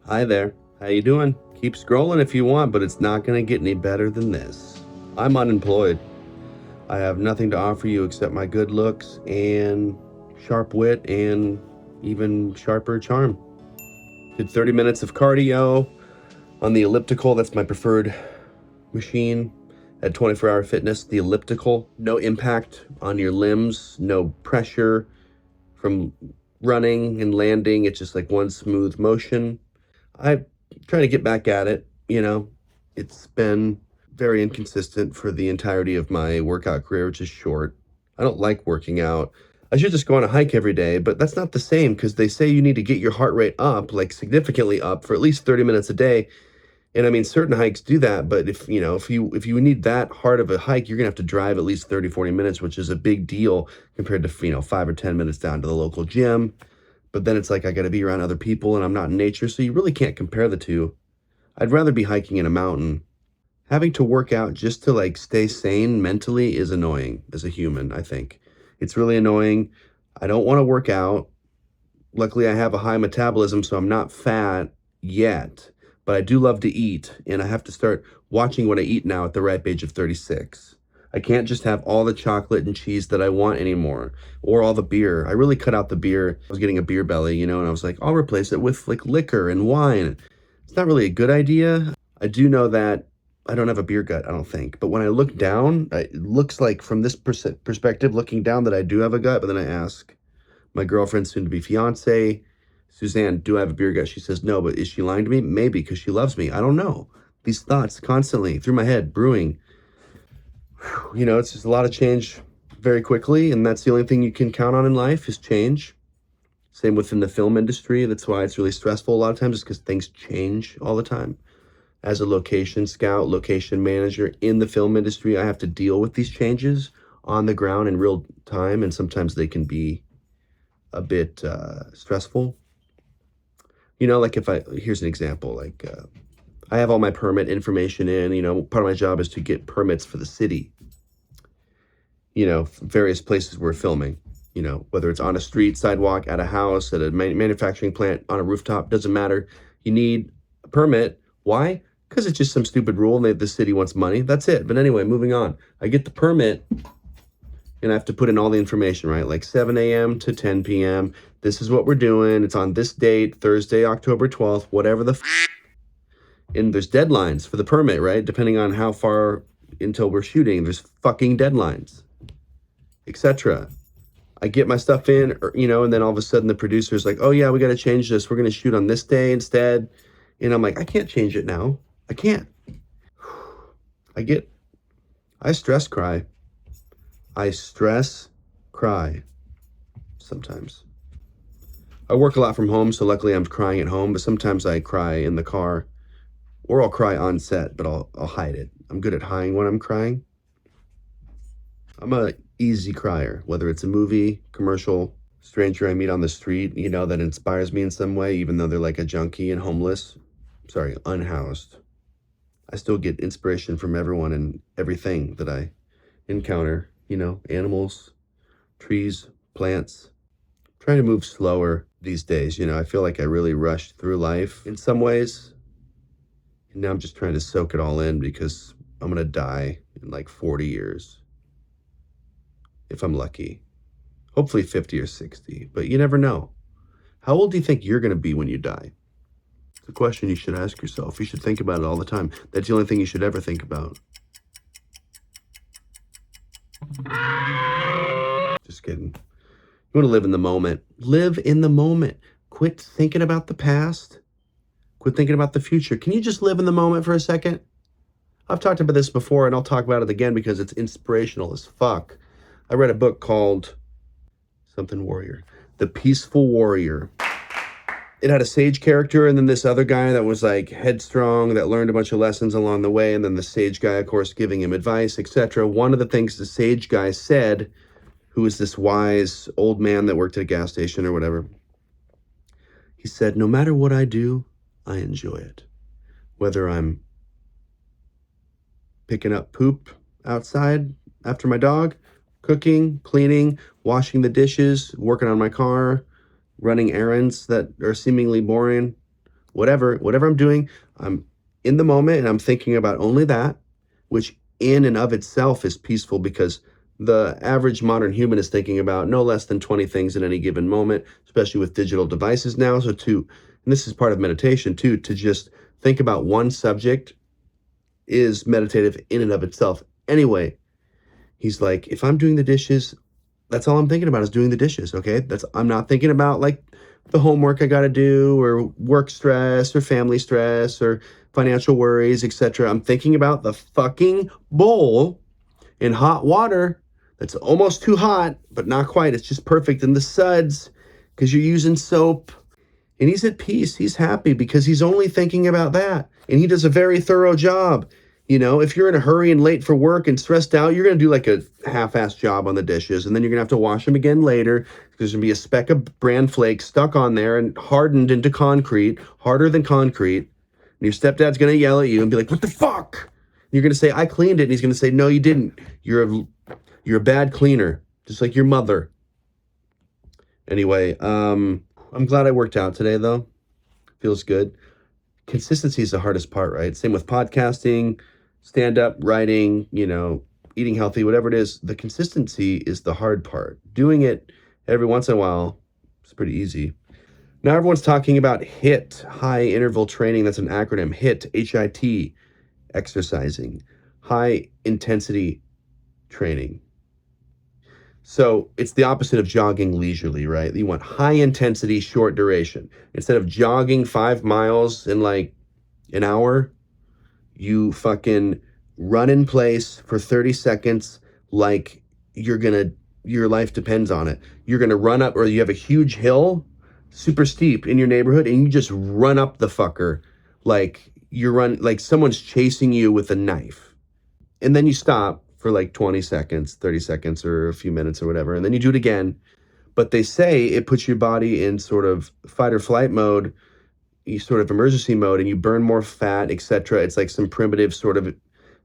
Hi there. How you doing? Keep scrolling if you want, but it's not going to get any better than this. I'm unemployed. I have nothing to offer you except my good looks and sharp wit and even sharper charm. Did 30 minutes of cardio on the elliptical. That's my preferred machine at 24-hour fitness. The elliptical, no impact on your limbs, no pressure from running and landing. It's just like one smooth motion. I'm trying to get back at it. It's been very inconsistent for the entirety of my workout career, which is short. I don't like working out. I should just go on a hike every day, but that's not the same because they say you need to get your heart rate up, like significantly up, for at least 30 minutes a day. And I mean, certain hikes do that, but if you need that hard of a hike, you're gonna have to drive at least 30, 40 minutes, which is a big deal compared to, 5 or 10 minutes down to the local gym. But then it's like I got to be around other people and I'm not in nature, so you really can't compare the two. I'd rather be hiking in a mountain. Having to work out just to like stay sane mentally is annoying as a human, I think. It's really annoying. I don't want to work out. Luckily, I have a high metabolism, so I'm not fat yet. But I do love to eat, and I have to start watching what I eat now at the ripe age of 36. I can't just have all the chocolate and cheese that I want anymore, or all the beer. I really cut out the beer. I was getting a beer belly, and I was like, I'll replace it with like liquor and wine. It's not really a good idea. I do know that I don't have a beer gut, I don't think. But when I look down, it looks like from this perspective, looking down, that I do have a gut. But then I ask my girlfriend, soon to be fiance, Suzanne, do I have a beer gut? She says no, but is she lying to me? Maybe, because she loves me. I don't know. These thoughts constantly through my head, brewing. It's just a lot of change very quickly, and that's the only thing you can count on in life is change. Same within the film industry. That's why it's really stressful a lot of times, is because things change all the time. As a location scout, location manager in the film industry, I have to deal with these changes on the ground in real time, and sometimes they can be a bit stressful. Like here's an example, like I have all my permit information in, part of my job is to get permits for the city, various places we're filming, whether it's on a street, sidewalk, at a house, at a manufacturing plant, on a rooftop, doesn't matter. You need a permit. Why? Because it's just some stupid rule and the city wants money. That's it. But anyway, moving on. I get the permit and I have to put in all the information, right? Like 7 a.m. to 10 p.m. This is what we're doing. It's on this date, Thursday, October 12th, whatever and there's deadlines for the permit, right? Depending on how far until we're shooting, there's fucking deadlines, etc. I get my stuff in, and then all of a sudden the producer's like, oh yeah, we got to change this. We're going to shoot on this day instead. And I'm like, I can't change it now. I can't. I stress cry. I stress cry sometimes. I work a lot from home, so luckily I'm crying at home, but sometimes I cry in the car, or I'll cry on set, but I'll hide it. I'm good at hiding when I'm crying. I'm a easy crier, whether it's a movie, commercial, stranger I meet on the street, that inspires me in some way, even though they're like a junkie and unhoused. I still get inspiration from everyone and everything that I encounter, animals, trees, plants. I'm trying to move slower these days. I feel like I really rushed through life in some ways. And now I'm just trying to soak it all in because I'm going to die in like 40 years. If I'm lucky. Hopefully 50 or 60, but you never know. How old do you think you're going to be when you die? It's a question you should ask yourself. You should think about it all the time. That's the only thing you should ever think about. Just kidding. You want to live in the moment. Live in the moment. Quit thinking about the past. Quit thinking about the future. Can you just live in the moment for a second? I've talked about this before, and I'll talk about it again because it's inspirational as fuck. I read a book called something warrior, The Peaceful Warrior. It had a sage character and then this other guy that was like headstrong, that learned a bunch of lessons along the way, and then the sage guy, of course, giving him advice, etc. One of the things the sage guy said, who was this wise old man that worked at a gas station or whatever, he said, no matter what I do, I enjoy it. Whether I'm picking up poop outside after my dog, cooking, cleaning, washing the dishes, working on my car, running errands that are seemingly boring, whatever I'm doing, I'm in the moment and I'm thinking about only that, which in and of itself is peaceful because the average modern human is thinking about no less than 20 things at any given moment, especially with digital devices now. So and this is part of meditation too, to just think about one subject is meditative in and of itself. Anyway, he's like, if I'm doing the dishes, that's all I'm thinking about is doing the dishes. Okay. I'm not thinking about like the homework I got to do or work stress or family stress or financial worries, etc. I'm thinking about the fucking bowl in hot water that's almost too hot, but not quite. It's just perfect. And the suds, because you're using soap. And he's at peace. He's happy because he's only thinking about that. And he does a very thorough job. You know, if you're in a hurry and late for work and stressed out, you're going to do like a half-assed job on the dishes. And then you're going to have to wash them again later. There's going to be a speck of bran flakes stuck on there and hardened into concrete, harder than concrete. And your stepdad's going to yell at you and be like, what the fuck? And you're going to say, I cleaned it. And he's going to say, no, you didn't. You're a bad cleaner, just like your mother. Anyway, I'm glad I worked out today, though. Feels good. Consistency is the hardest part, right? Same with podcasting, stand-up, writing, eating healthy, whatever it is. The consistency is the hard part. Doing it every once in a while is pretty easy. Now everyone's talking about HIIT, high interval training. That's an acronym. HIIT, H-I-T, exercising, high intensity training. So it's the opposite of jogging leisurely, right? You want high intensity, short duration. Instead of jogging 5 miles in like an hour, you fucking run in place for 30 seconds like your life depends on it. You're gonna run up, or you have a huge hill, super steep in your neighborhood, and you just run up the fucker like like someone's chasing you with a knife. And then you stop for like 20 seconds, 30 seconds, or a few minutes or whatever. And then you do it again. But they say it puts your body in sort of fight or flight mode, sort of emergency mode, and you burn more fat, etc. It's like some primitive sort of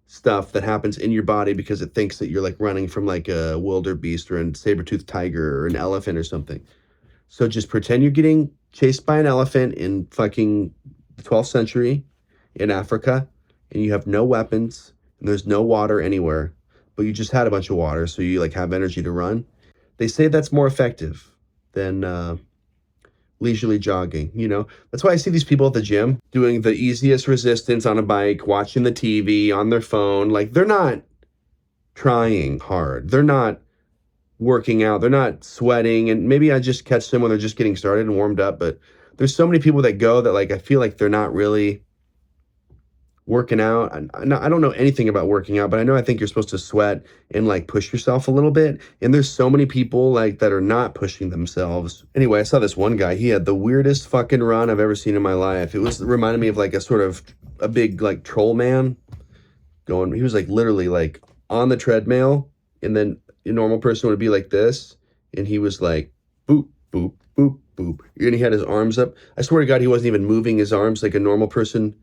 stuff that happens in your body because it thinks that you're like running from like a wildebeest or a saber-toothed tiger or an elephant or something. So just pretend you're getting chased by an elephant in fucking the 12th century in Africa, and you have no weapons, and there's no water anywhere, but you just had a bunch of water, so you like have energy to run. They say that's more effective than leisurely jogging. That's why I see these people at the gym doing the easiest resistance on a bike, watching the TV on their phone. Like, they're not trying hard. They're not working out. They're not sweating. And maybe I just catch them when they're just getting started and warmed up. But there's so many people that go that like I feel like they're not really working out. I don't know anything about working out, but I think you're supposed to sweat and like push yourself a little bit. And there's so many people like that are not pushing themselves. Anyway, I saw this one guy. He had the weirdest fucking run I've ever seen in my life. It reminded me of like a big like troll man going. He was like literally like on the treadmill, and then a normal person would be like this, and he was like boop boop boop boop, and he had his arms up. I swear to God, he wasn't even moving his arms like a normal person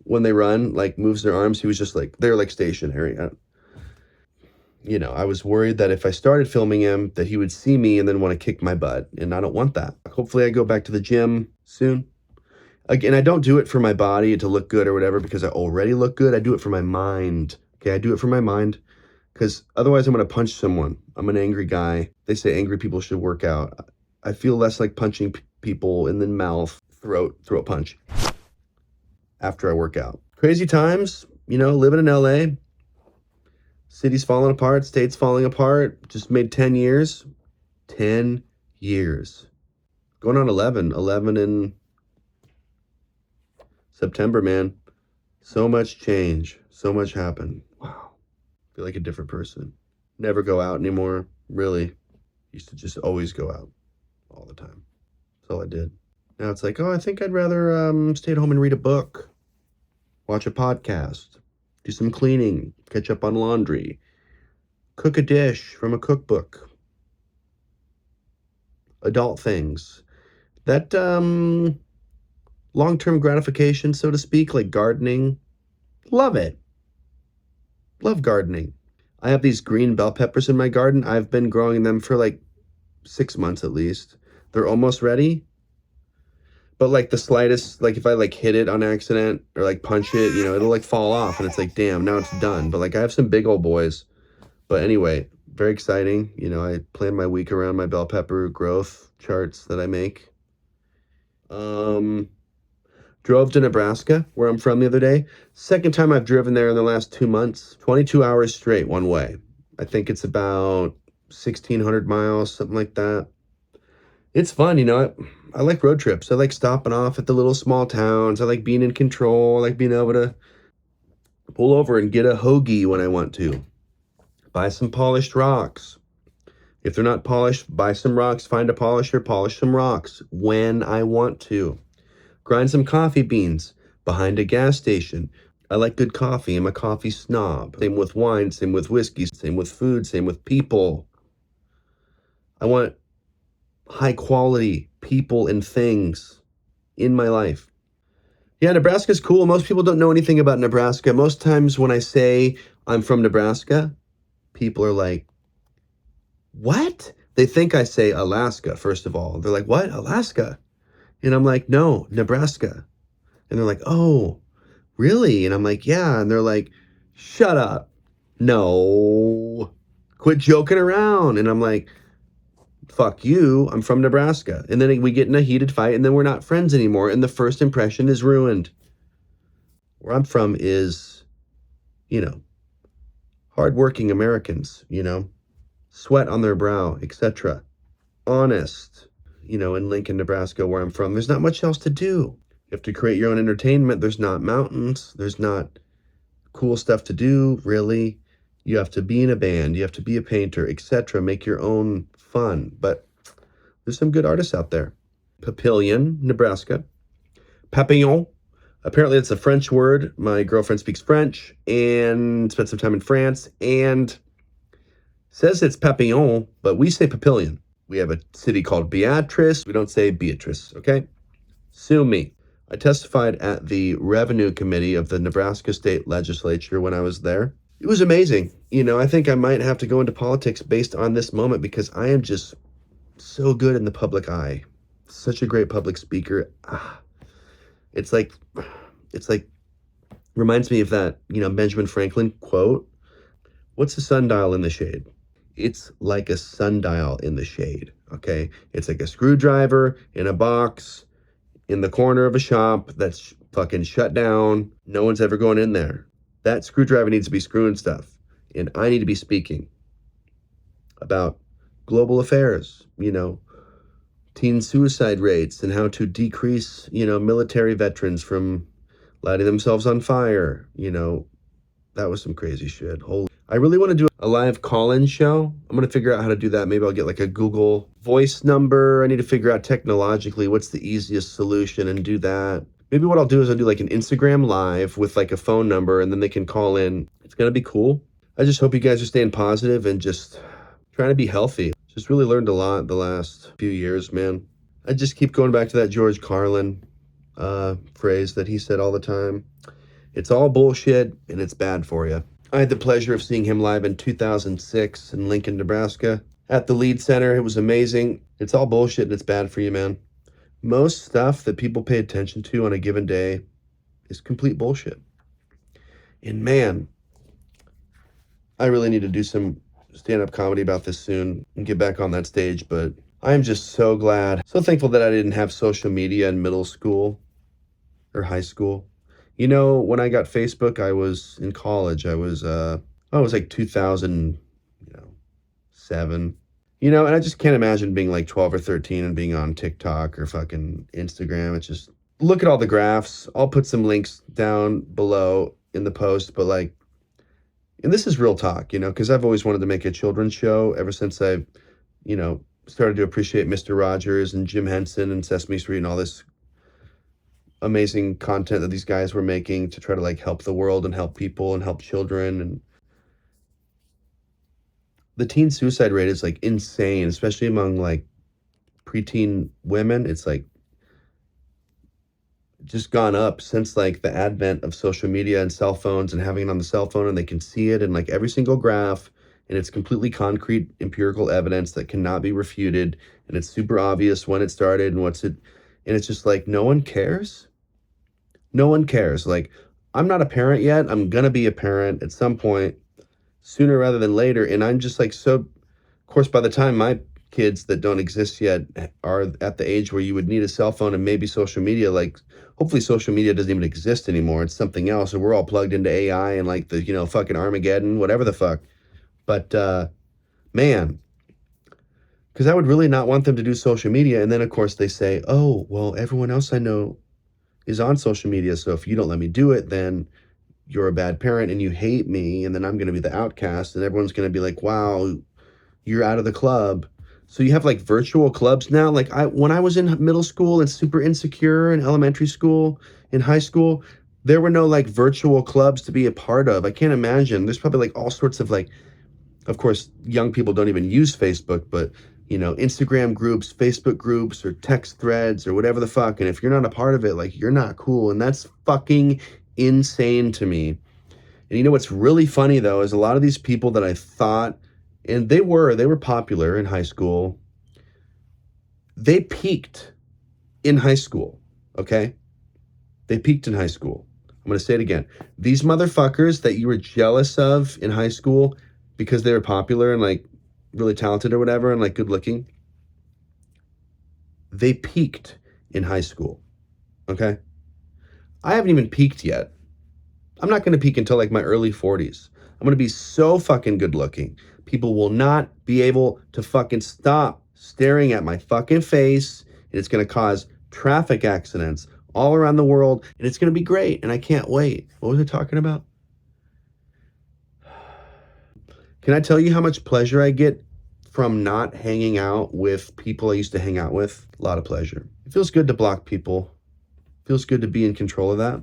when they run, like moves their arms. He was just like, they're like stationary. I was worried that if I started filming him, that he would see me and then want to kick my butt. And I don't want that. Hopefully I go back to the gym soon. Again, I don't do it for my body to look good or whatever, because I already look good. I do it for my mind. Okay, I do it for my mind, because otherwise I'm going to punch someone. I'm an angry guy. They say angry people should work out. I feel less like punching people in the mouth, throat punch after I work out. Crazy times, living in LA. City's falling apart, state's falling apart. Just made 10 years. 10 years. Going on 11. 11 in September, man. So much change. So much happened. Wow. I feel like a different person. Never go out anymore. Really. Used to just always go out all the time. That's all I did. Now it's like, I think I'd rather stay at home and read a book. Watch a podcast, do some cleaning, catch up on laundry, cook a dish from a cookbook, adult things. That long-term gratification, so to speak, like gardening, love it. Love gardening. I have these green bell peppers in my garden. I've been growing them for like 6 months at least. They're almost ready. But like the slightest, like if I like hit it on accident or like punch it, it'll like fall off and it's like, damn, now it's done. But like I have some big old boys. But anyway, very exciting. I plan my week around my bell pepper growth charts that I make. Drove to Nebraska, where I'm from, the other day. Second time I've driven there in the last 2 months. 22 hours straight one way. I think it's about 1,600 miles, something like that. It's fun, I like road trips. I like stopping off at the little small towns. I like being in control. I like being able to pull over and get a hoagie when I want to. Buy some polished rocks. If they're not polished, buy some rocks, find a polisher, polish some rocks when I want to. Grind some coffee beans behind a gas station. I like good coffee. I'm a coffee snob. Same with wine, same with whiskey, same with food, same with people. I want high quality people and things in my life. Yeah, Nebraska's cool. Most people don't know anything about Nebraska. Most times when I say I'm from Nebraska, people are like, what? They think I say Alaska, first of all. They're like, what? Alaska? And I'm like, no, Nebraska. And they're like, oh, really? And I'm like, yeah. And they're like, shut up. No. Quit joking around. And I'm like, fuck you. I'm from Nebraska. And then we get in a heated fight and then we're not friends anymore. And the first impression is ruined. Where I'm from is, hardworking Americans, sweat on their brow, etc. Honest. In Lincoln, Nebraska, where I'm from, there's not much else to do. You have to create your own entertainment. There's not mountains. There's not cool stuff to do, really. You have to be in a band. You have to be a painter, etc. Make your own fun. But there's some good artists out there. Papillion, Nebraska. Papillon. Apparently it's a French word. My girlfriend speaks French and spent some time in France and says it's Papillon, but we say Papillion. We have a city called Beatrice. We don't say Beatrice, okay? Sue me. I testified at the Revenue Committee of the Nebraska State Legislature when I was there. It was amazing. I think I might have to go into politics based on this moment because I am just so good in the public eye. Such a great public speaker. It's like, reminds me of that, Benjamin Franklin quote. What's a sundial in the shade? It's like a sundial in the shade, okay? It's like a screwdriver in a box in the corner of a shop that's fucking shut down. No one's ever going in there. That screwdriver needs to be screwing stuff. And I need to be speaking about global affairs, teen suicide rates and how to decrease, military veterans from lighting themselves on fire. That was some crazy shit. I really want to do a live call-in show. I'm going to figure out how to do that. Maybe I'll get like a Google Voice number. I need to figure out technologically what's the easiest solution and do that. Maybe what I'll do is I'll do like an Instagram live with like a phone number and then they can call in. It's going to be cool. I just hope you guys are staying positive and just trying to be healthy. Just really learned a lot the last few years, man. I just keep going back to that George Carlin phrase that he said all the time. It's all bullshit and it's bad for you. I had the pleasure of seeing him live in 2006 in Lincoln, Nebraska at the Lead Center. It was amazing. It's all bullshit and it's bad for you, man. Most stuff that people pay attention to on a given day is complete bullshit. And man, I really need to do some stand-up comedy about this soon and get back on that stage. But I'm just so glad, so thankful that I didn't have social media in middle school or high school. When I got Facebook, I was in college. I was like 2007. And I just can't imagine being like 12 or 13 and being on TikTok or fucking Instagram. It's just, look at all the graphs. I'll put some links down below in the post, but like, and this is real talk, because I've always wanted to make a children's show ever since I, started to appreciate Mr. Rogers and Jim Henson and Sesame Street and all this amazing content that these guys were making to try to like help the world and help people and help children. And the teen suicide rate is like insane, especially among like preteen women. It's like just gone up since like the advent of social media and cell phones and having it on the cell phone, and they can see it in like every single graph, and it's completely concrete empirical evidence that cannot be refuted, and it's super obvious when it started and And it's just like, no one cares. No one cares. Like, I'm not a parent yet. I'm going to be a parent at some point, sooner rather than later. And I'm just like, so, of course, by the time my kids that don't exist yet are at the age where you would need a cell phone and maybe social media, like, hopefully social media doesn't even exist anymore. It's something else. And we're all plugged into AI and like the, fucking Armageddon, whatever the fuck. But, man, because I would really not want them to do social media. And then, of course, they say, oh, well, everyone else I know is on social media. So if you don't let me do it, then you're a bad parent and you hate me. And then I'm going to be the outcast. And everyone's going to be like, wow, you're out of the club. So you have like virtual clubs now. Like when I was in middle school and super insecure in elementary school, in high school, there were no like virtual clubs to be a part of. I can't imagine. There's probably like all sorts of like, of course, young people don't even use Facebook, but Instagram groups, Facebook groups, or text threads, or whatever the fuck. And if you're not a part of it, like, you're not cool. And that's fucking insane to me. And what's really funny, though, is a lot of these people that I thought, and they were popular in high school, they peaked in high school, okay? They peaked in high school. I'm going to say it again. These motherfuckers that you were jealous of in high school because they were popular and like really talented or whatever and like good looking, they peaked in high school, okay? I haven't even peaked yet. I'm not going to peak until like my early 40s. I'm going to be so fucking good looking. People will not be able to fucking stop staring at my fucking face, and it's going to cause traffic accidents all around the world, and it's going to be great, and I can't wait. What was I talking about? Can I tell you how much pleasure I get from not hanging out with people I used to hang out with? A lot of pleasure. It feels good to block people. It feels good to be in control of that.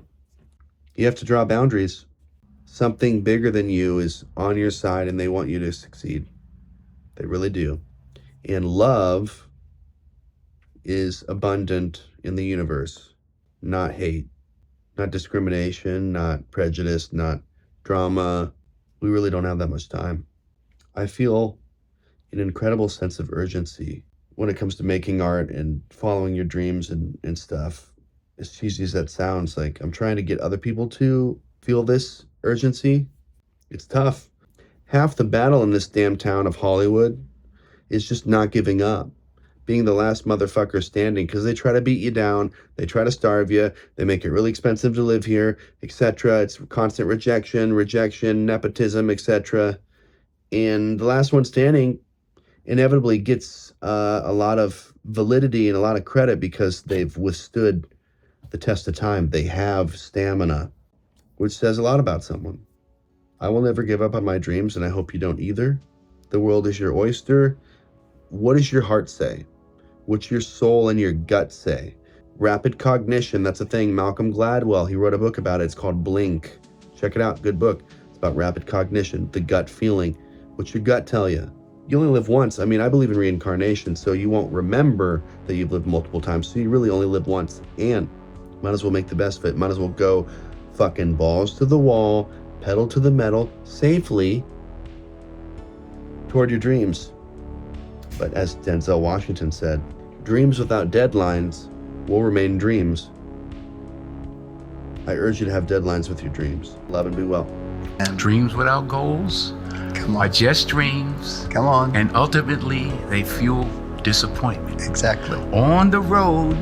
You have to draw boundaries. Something bigger than you is on your side and they want you to succeed. They really do. And love is abundant in the universe, not hate, not discrimination, not prejudice, not drama. We really don't have that much time. I feel an incredible sense of urgency when it comes to making art and following your dreams and stuff. As cheesy as that sounds, like I'm trying to get other people to feel this urgency. It's tough. Half the battle in this damn town of Hollywood is just not giving up, being the last motherfucker standing, because they try to beat you down, they try to starve you, they make it really expensive to live here, etc. It's constant rejection, nepotism, etc. And the last one standing inevitably gets a lot of validity and a lot of credit because they've withstood the test of time. They have stamina, which says a lot about someone. I will never give up on my dreams, and I hope you don't either. The world is your oyster. What does your heart say? What's your soul and your gut say? Rapid cognition, that's a thing. Malcolm Gladwell, he wrote a book about it. It's called Blink. Check it out, good book. It's about rapid cognition, the gut feeling. What's your gut tell you? You only live once. I mean, I believe in reincarnation, so you won't remember that you've lived multiple times, so you really only live once. And might as well make the best of it. Might as well go fucking balls to the wall, pedal to the metal, safely toward your dreams. But as Denzel Washington said, dreams without deadlines will remain dreams. I urge you to have deadlines with your dreams. Love and be well. And dreams without goals are just dreams. Come on. And ultimately, they fuel disappointment. Exactly. On the road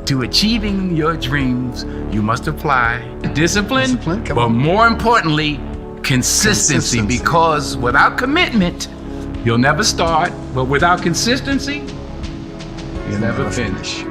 to achieving your dreams, you must apply discipline, but more importantly, consistency. Because without commitment, you'll never start, but without consistency, you'll never finish.